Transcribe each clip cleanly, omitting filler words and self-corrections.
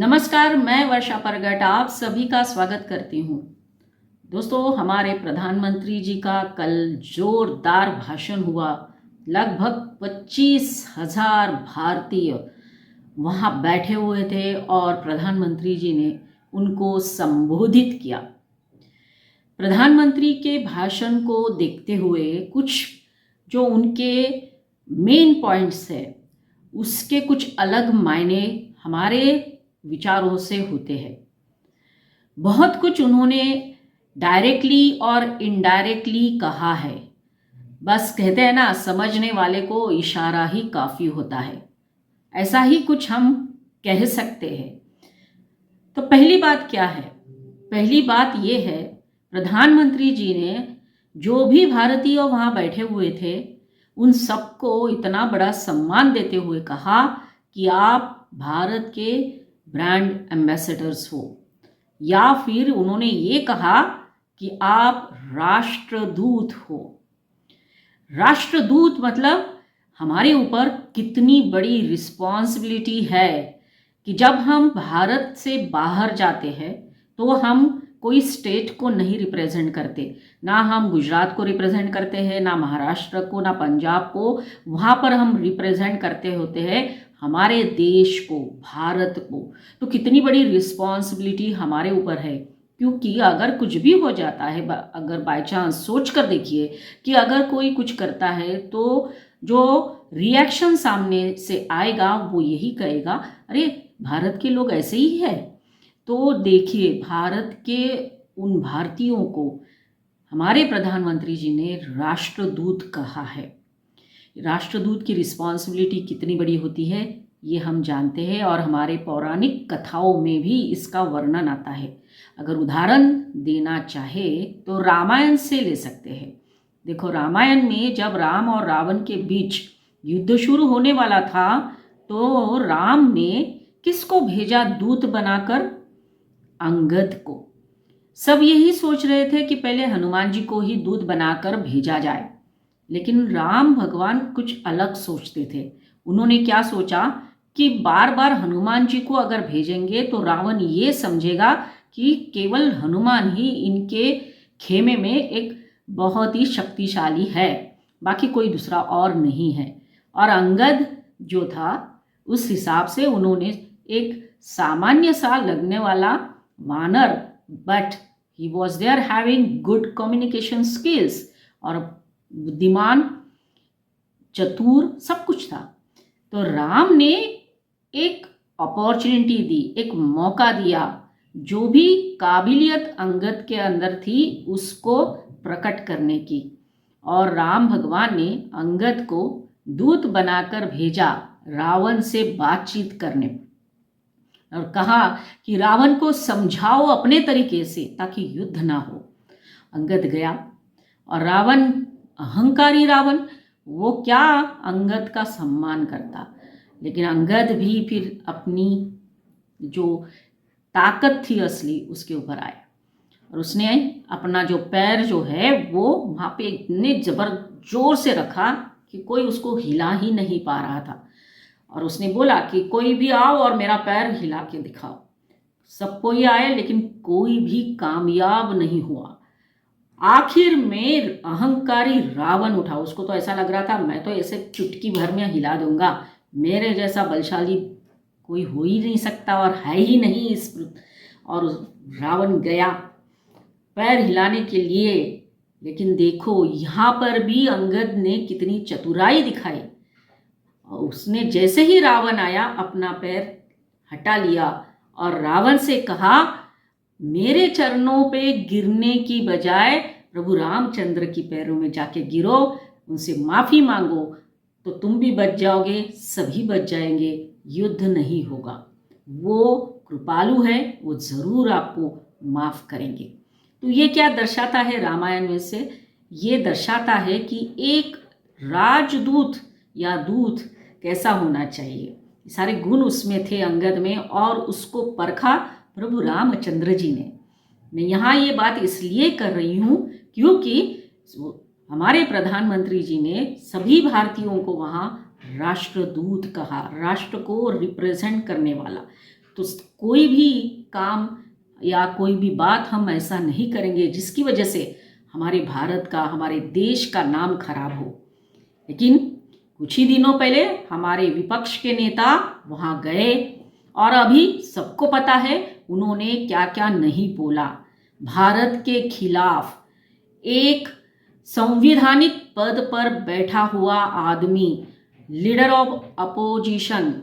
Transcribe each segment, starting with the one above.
नमस्कार, मैं वर्षा परगट आप सभी का स्वागत करती हूँ। दोस्तों, हमारे प्रधानमंत्री जी का कल जोरदार भाषण हुआ। लगभग 25,000 भारतीय वहाँ बैठे हुए थे और प्रधानमंत्री जी ने उनको संबोधित किया। प्रधानमंत्री के भाषण को देखते हुए कुछ जो उनके मेन पॉइंट्स है उसके कुछ अलग मायने हमारे विचारों से होते हैं। बहुत कुछ उन्होंने डायरेक्टली और इनडायरेक्टली कहा है। बस कहते हैं ना, समझने वाले को इशारा ही काफ़ी होता है। ऐसा ही कुछ हम कह सकते हैं। तो पहली बात क्या है? पहली बात ये है, प्रधानमंत्री जी ने जो भी भारतीय वहाँ बैठे हुए थे उन सबको इतना बड़ा सम्मान देते हुए कहा कि आप भारत के ब्रांड एम्बेसडर्स हो, या फिर उन्होंने ये कहा कि आप राष्ट्रदूत हो। राष्ट्रदूत मतलब हमारे ऊपर कितनी बड़ी रिस्पॉन्सिबिलिटी है कि जब हम भारत से बाहर जाते हैं तो हम कोई स्टेट को नहीं रिप्रेजेंट करते, ना हम गुजरात को रिप्रेजेंट करते हैं, ना महाराष्ट्र को, ना पंजाब को। वहाँ पर हम रिप्रेजेंट करते होते हैं हमारे देश को, भारत को। तो कितनी बड़ी रिस्पॉन्सिबिलिटी हमारे ऊपर है, क्योंकि अगर कुछ भी हो जाता है, अगर बाय चांस सोच कर देखिए कि अगर कोई कुछ करता है तो जो रिएक्शन सामने से आएगा वो यही कहेगा, अरे भारत के लोग ऐसे ही है। तो देखिए, भारत के उन भारतीयों को हमारे प्रधानमंत्री जी ने राष्ट्रदूत कहा है। राष्ट्रदूत की रिस्पॉन्सिबिलिटी कितनी बड़ी होती है ये हम जानते हैं, और हमारे पौराणिक कथाओं में भी इसका वर्णन आता है। अगर उदाहरण देना चाहे तो रामायण से ले सकते हैं। देखो, रामायण में जब राम और रावण के बीच युद्ध शुरू होने वाला था तो राम ने किसको भेजा दूत बनाकर? अंगद को। सब यही सोच रहे थे कि पहले हनुमान जी को ही दूत बनाकर भेजा जाए, लेकिन राम भगवान कुछ अलग सोचते थे। उन्होंने क्या सोचा कि बार बार हनुमान जी को अगर भेजेंगे तो रावण ये समझेगा कि केवल हनुमान ही इनके खेमे में एक बहुत ही शक्तिशाली है, बाकी कोई दूसरा और नहीं है। और अंगद जो था उस हिसाब से उन्होंने एक सामान्य सा लगने वाला वानर, but he was there having good communication skills, और बुद्धिमान, चतुर, सब कुछ था। तो राम ने एक अपॉर्चुनिटी दी, एक मौका दिया। जो भी काबिलियत अंगद के अंदर थी उसको प्रकट करने की, और राम भगवान ने अंगद को दूत बनाकर भेजा रावण से बातचीत करने, और कहा कि रावण को समझाओ अपने तरीके से ताकि युद्ध ना हो। अंगद गया, और रावण, अहंकारी रावण, वो क्या अंगद का सम्मान करता, लेकिन अंगद भी फिर अपनी जो ताकत थी असली उसके ऊपर आया, और उसने अपना जो पैर जो है वो वहाँ पे इतने जोर से रखा कि कोई उसको हिला ही नहीं पा रहा था। और उसने बोला कि कोई भी आओ और मेरा पैर हिला के दिखाओ। सब कोई आए, लेकिन कोई भी कामयाब नहीं हुआ। आखिर में अहंकारी रावण उठा। उसको तो ऐसा लग रहा था मैं तो ऐसे चुटकी भर में हिला दूंगा, मेरे जैसा बलशाली कोई हो ही नहीं सकता और है ही नहीं इस। और रावण गया पैर हिलाने के लिए, लेकिन देखो यहाँ पर भी अंगद ने कितनी चतुराई दिखाई। उसने जैसे ही रावण आया अपना पैर हटा लिया और रावण से कहा, मेरे चरणों पे गिरने की बजाय प्रभु रामचंद्र की पैरों में जाके गिरो, उनसे माफ़ी मांगो तो तुम भी बच जाओगे, सभी बच जाएंगे, युद्ध नहीं होगा। वो कृपालु है, वो ज़रूर आपको माफ़ करेंगे। तो ये क्या दर्शाता है रामायण में से? ये दर्शाता है कि एक राजदूत या दूत कैसा होना चाहिए। सारे गुण उसमें थे अंगद में, और उसको परखा प्रभु रामचंद्र जी ने। मैं यहाँ ये बात इसलिए कर रही हूँ क्योंकि हमारे प्रधानमंत्री जी ने सभी भारतीयों को वहाँ राष्ट्रदूत कहा, राष्ट्र को रिप्रेजेंट करने वाला। तो कोई भी काम या कोई भी बात हम ऐसा नहीं करेंगे जिसकी वजह से हमारे भारत का, हमारे देश का नाम खराब हो। लेकिन कुछ ही दिनों पहले हमारे विपक्ष के नेता वहां गए और अभी सबको पता है उन्होंने क्या क्या नहीं बोला। भारत के खिलाफ एक संवैधानिक पद पर बैठा हुआ आदमी, लीडर ऑफ अपोजिशन,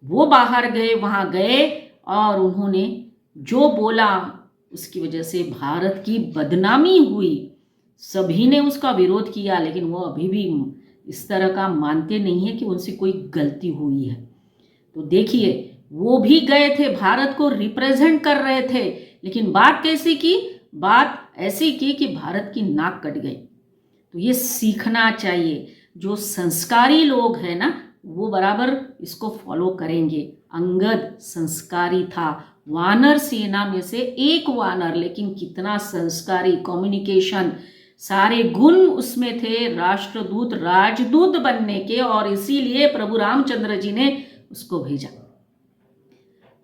वो बाहर गए, वहां गए और उन्होंने जो बोला उसकी वजह से भारत की बदनामी हुई। सभी ने उसका विरोध किया, लेकिन वो अभी भी इस तरह का मानते नहीं है कि उनसे कोई गलती हुई है। तो देखिए, वो भी गए थे, भारत को रिप्रेजेंट कर रहे थे, लेकिन बात कैसी की? बात ऐसी की कि भारत की नाक कट गई। तो ये सीखना चाहिए। जो संस्कारी लोग हैं ना, वो बराबर इसको फॉलो करेंगे। अंगद संस्कारी था, वानर सेना में से एक वानर, लेकिन कितना संस्कारी, कम्युनिकेशन, सारे गुण उसमें थे राष्ट्रदूत, राजदूत बनने के, और इसीलिए प्रभु रामचंद्र जी ने उसको भेजा।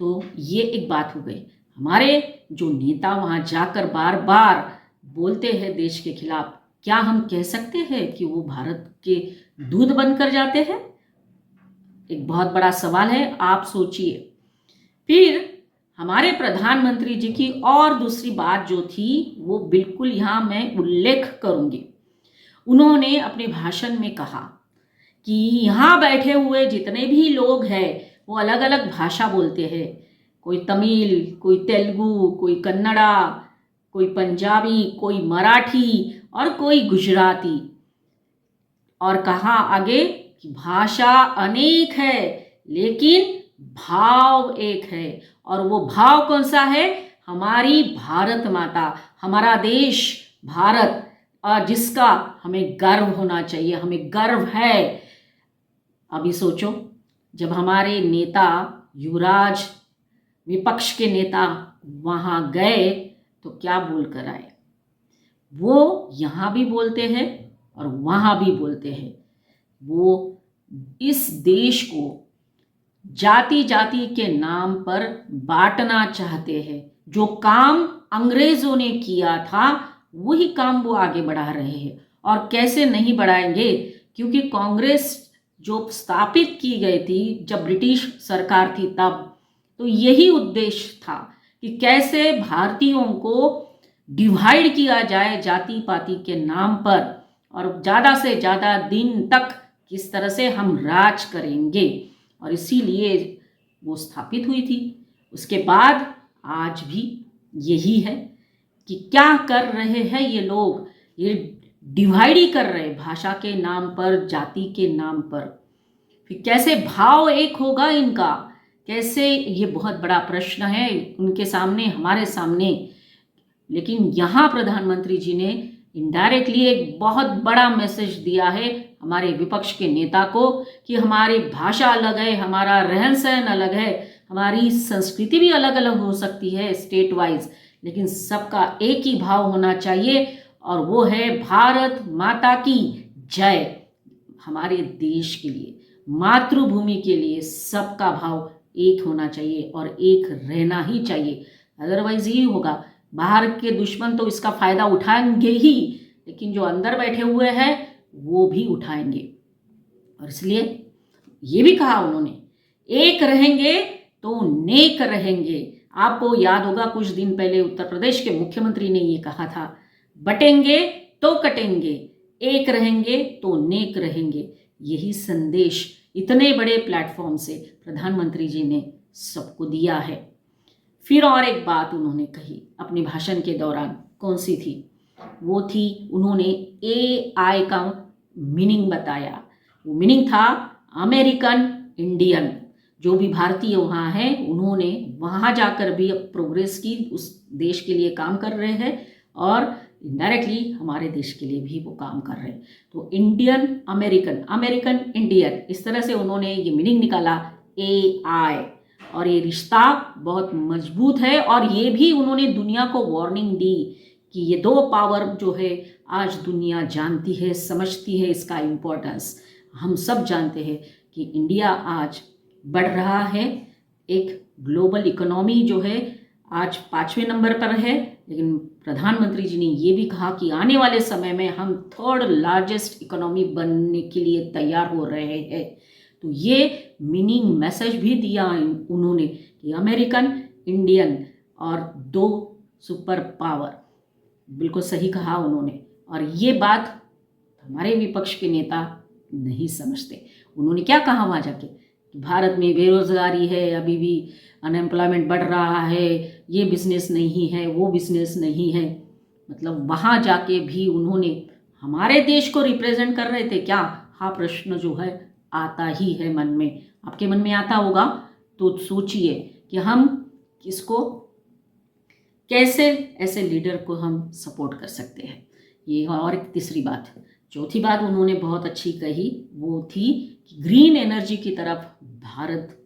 तो ये एक बात हो गई। हमारे जो नेता वहां जाकर बार बार बोलते हैं देश के खिलाफ, क्या हम कह सकते हैं कि वो भारत के दूत बनकर जाते हैं? एक बहुत बड़ा सवाल है, आप सोचिए। फिर हमारे प्रधानमंत्री जी की और दूसरी बात जो थी, वो बिल्कुल यहाँ मैं उल्लेख करूंगी। उन्होंने अपने भाषण में कहा कि यहाँ बैठे हुए जितने भी लोग हैं वो अलग अलग भाषा बोलते हैं। कोई तमिल, कोई तेलुगु, कोई कन्नड़ा, कोई पंजाबी, कोई मराठी और कोई गुजराती। और कहा आगे कि भाषा अनेक है लेकिन भाव एक है। और वो भाव कौन सा है? हमारी भारत माता, हमारा देश भारत, और जिसका हमें गर्व होना चाहिए, हमें गर्व है। अभी सोचो, जब हमारे नेता युवराज, विपक्ष के नेता वहां गए तो क्या बोलकर आए? वो यहां भी बोलते हैं और वहां भी बोलते हैं। वो इस देश को जाति जाति के नाम पर बांटना चाहते हैं। जो काम अंग्रेजों ने किया था वही काम वो आगे बढ़ा रहे हैं। और कैसे नहीं बढ़ाएंगे? क्योंकि कांग्रेस जो स्थापित की गई थी जब ब्रिटिश सरकार थी तब, तो यही उद्देश्य था कि कैसे भारतीयों को डिवाइड किया जाए जाति पाति के नाम पर, और ज़्यादा से ज़्यादा दिन तक किस तरह से हम राज करेंगे। और इसीलिए वो स्थापित हुई थी। उसके बाद आज भी यही है कि क्या कर रहे हैं ये लोग? ये डिवाइड ही कर रहे हैं भाषा के नाम पर, जाति के नाम पर। फिर कैसे भाव एक होगा इनका? कैसे? ये बहुत बड़ा प्रश्न है उनके सामने, हमारे सामने। लेकिन यहाँ प्रधानमंत्री जी ने इनडायरेक्टली एक बहुत बड़ा मैसेज दिया है हमारे विपक्ष के नेता को कि हमारी भाषा अलग है, हमारा रहन सहन अलग है, हमारी संस्कृति भी अलग अलग हो सकती है स्टेट वाइज, लेकिन सबका एक ही भाव होना चाहिए, और वो है भारत माता की जय। हमारे देश के लिए, मातृभूमि के लिए सबका भाव एक होना चाहिए और एक रहना ही चाहिए। अदरवाइज ये होगा, बाहर के दुश्मन तो इसका फायदा उठाएंगे ही, लेकिन जो अंदर बैठे हुए हैं वो भी उठाएंगे। और इसलिए ये भी कहा उन्होंने, एक रहेंगे तो नेक रहेंगे। आपको याद होगा कुछ दिन पहले उत्तर प्रदेश के मुख्यमंत्री ने ये कहा था, बटेंगे तो कटेंगे, एक रहेंगे तो नेक रहेंगे। यही संदेश इतने बड़े प्लेटफॉर्म से प्रधानमंत्री जी ने सबको दिया है। फिर और एक बात उन्होंने कही अपने भाषण के दौरान, कौन सी थी? वो थी, उन्होंने AI का मीनिंग बताया। वो मीनिंग था अमेरिकन इंडियन। जो भी भारतीय वहाँ हैं उन्होंने वहाँ जाकर भी अब प्रोग्रेस की, उस देश के लिए काम कर रहे हैं, और इनडायरेक्टली हमारे देश के लिए भी वो काम कर रहे हैं। तो इंडियन अमेरिकन, अमेरिकन इंडियन, इस तरह से उन्होंने ये मीनिंग निकाला AI। और ये रिश्ता बहुत मजबूत है, और ये भी उन्होंने दुनिया को वार्निंग दी कि ये दो पावर जो है आज दुनिया जानती है, समझती है इसका इम्पोर्टेंस। हम सब जानते हैं कि इंडिया आज बढ़ रहा है एक ग्लोबल इकोनॉमी जो है आज 5वें नंबर पर है, लेकिन प्रधानमंत्री जी ने ये भी कहा कि आने वाले समय में हम 3rd लार्जेस्ट इकोनॉमी बनने के लिए तैयार हो रहे हैं। तो ये मीनिंग मैसेज भी दिया उन्होंने कि अमेरिकन, इंडियन और 2 सुपर पावर, बिल्कुल सही कहा उन्होंने। और ये बात हमारे विपक्ष के नेता नहीं समझते। उन्होंने क्या कहा वहाँ जाके कि भारत में बेरोजगारी है, अभी भी अनएम्प्लॉयमेंट बढ़ रहा है, ये बिजनेस नहीं है, वो बिजनेस नहीं है। मतलब वहाँ जाके भी उन्होंने हमारे देश को रिप्रेजेंट कर रहे थे क्या? हाँ, प्रश्न जो है आता ही है मन में। आपके मन में आता होगा तो सोचिए कि हम किसको, कैसे ऐसे लीडर को हम सपोर्ट कर सकते हैं। ये और एक तीसरी बात, चौथी बात उन्होंने बहुत अच्छी कही, वो थी कि ग्रीन एनर्जी की तरफ भारत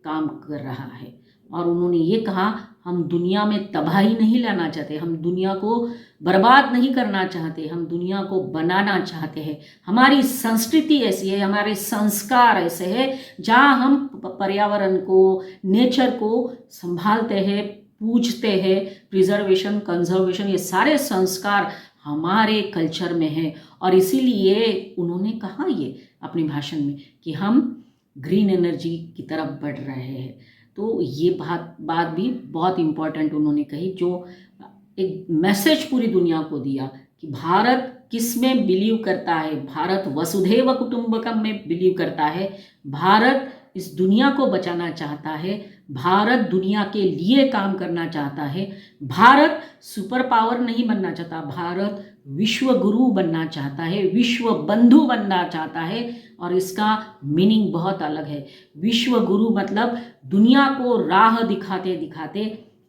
काम कर रहा है। और उन्होंने ये कहा हम दुनिया में तबाही नहीं लाना चाहते, हम दुनिया को बर्बाद नहीं करना चाहते, हम दुनिया को बनाना चाहते हैं। हमारी संस्कृति ऐसी है, हमारे संस्कार ऐसे हैं जहाँ हम पर्यावरण को, नेचर को संभालते हैं, पूजते हैं। प्रिजर्वेशन, कंजर्वेशन, ये सारे संस्कार हमारे कल्चर में है। और इसीलिए उन्होंने कहा ये अपने भाषण में कि हम ग्रीन एनर्जी की तरफ बढ़ रहे हैं। तो ये बात भी बहुत इम्पोर्टेंट उन्होंने कही, जो एक मैसेज पूरी दुनिया को दिया कि भारत किस में बिलीव करता है। भारत वसुधैव कुटुंबकम में बिलीव करता है। भारत इस दुनिया को बचाना चाहता है। भारत दुनिया के लिए काम करना चाहता है। भारत सुपर पावर नहीं बनना चाहता, भारत विश्व गुरु बनना चाहता है, विश्व बंधु बनना चाहता है। और इसका मीनिंग बहुत अलग है। विश्व गुरु मतलब दुनिया को राह दिखाते दिखाते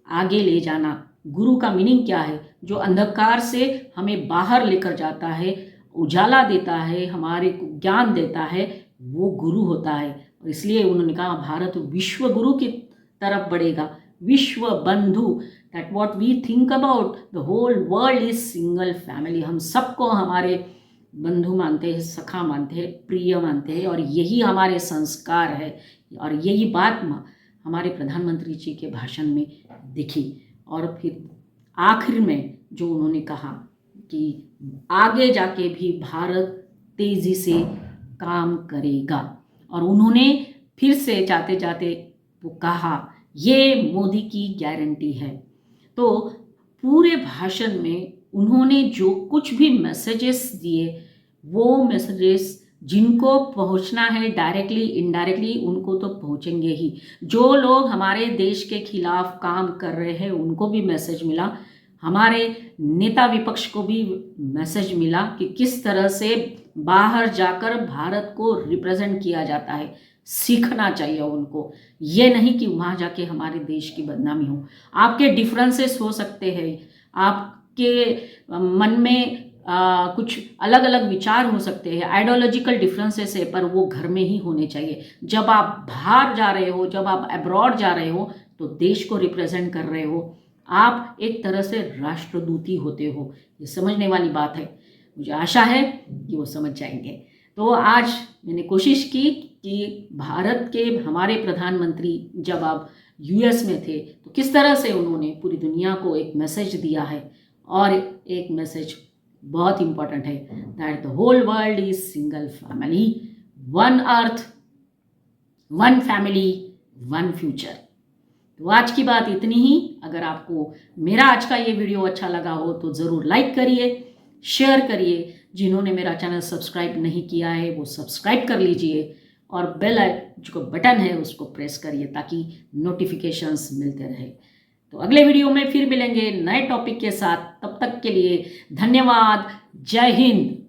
आगे ले जाना। गुरु का मीनिंग क्या है? जो अंधकार से हमें बाहर लेकर जाता है, उजाला देता है, हमारे को ज्ञान देता है, वो गुरु होता है। और इसलिए उन्होंने कहा भारत विश्व गुरु की तरफ बढ़ेगा, विश्व बंधु। That what we think about the whole world is single family. हम सबको हमारे बंधु मानते हैं, सखा मानते हैं, प्रिय मानते हैं, और यही हमारे संस्कार है। और यही बात हमारे प्रधानमंत्री जी के भाषण में दिखी। और फिर आखिर में जो उन्होंने कहा कि आगे जाके भी भारत तेज़ी से काम करेगा। और उन्होंने फिर से जाते जाते वो कहा ये मोदी की गारंटी है। तो पूरे भाषण में उन्होंने जो कुछ भी मैसेजेस दिए, वो मैसेजेस जिनको पहुंचना है डायरेक्टली इनडायरेक्टली उनको तो पहुंचेंगे ही। जो लोग हमारे देश के खिलाफ काम कर रहे हैं उनको भी मैसेज मिला, हमारे नेता विपक्ष को भी मैसेज मिला कि किस तरह से बाहर जाकर भारत को रिप्रेजेंट किया जाता है। सीखना चाहिए उनको, ये नहीं कि वहाँ जाके हमारे देश की बदनामी हो। आपके डिफरेंसेस हो सकते हैं, आपके मन में कुछ अलग अलग विचार हो सकते हैं, आइडियोलॉजिकल डिफरेंसेस है, पर वो घर में ही होने चाहिए। जब आप बाहर जा रहे हो, जब आप अब्रॉड जा रहे हो, तो देश को रिप्रेजेंट कर रहे हो, आप एक तरह से राष्ट्रदूती होते हो। ये समझने वाली बात है। मुझे आशा है कि वो समझ जाएंगे। तो आज मैंने कोशिश की कि भारत के हमारे प्रधानमंत्री जब आप यूएस में थे तो किस तरह से उन्होंने पूरी दुनिया को एक मैसेज दिया है। और एक मैसेज बहुत इंपॉर्टेंट है, that the whole world is single family, one earth, one family, one future. तो आज की बात इतनी ही। अगर आपको मेरा आज का ये वीडियो अच्छा लगा हो तो ज़रूर लाइक करिए, शेयर करिए। जिन्होंने मेरा चैनल सब्सक्राइब नहीं किया है वो सब्सक्राइब कर लीजिए, और बेल जो बटन है उसको प्रेस करिए ताकि नोटिफिकेशंस मिलते रहे। तो अगले वीडियो में फिर मिलेंगे नए टॉपिक के साथ। तब तक के लिए धन्यवाद। जय हिंद।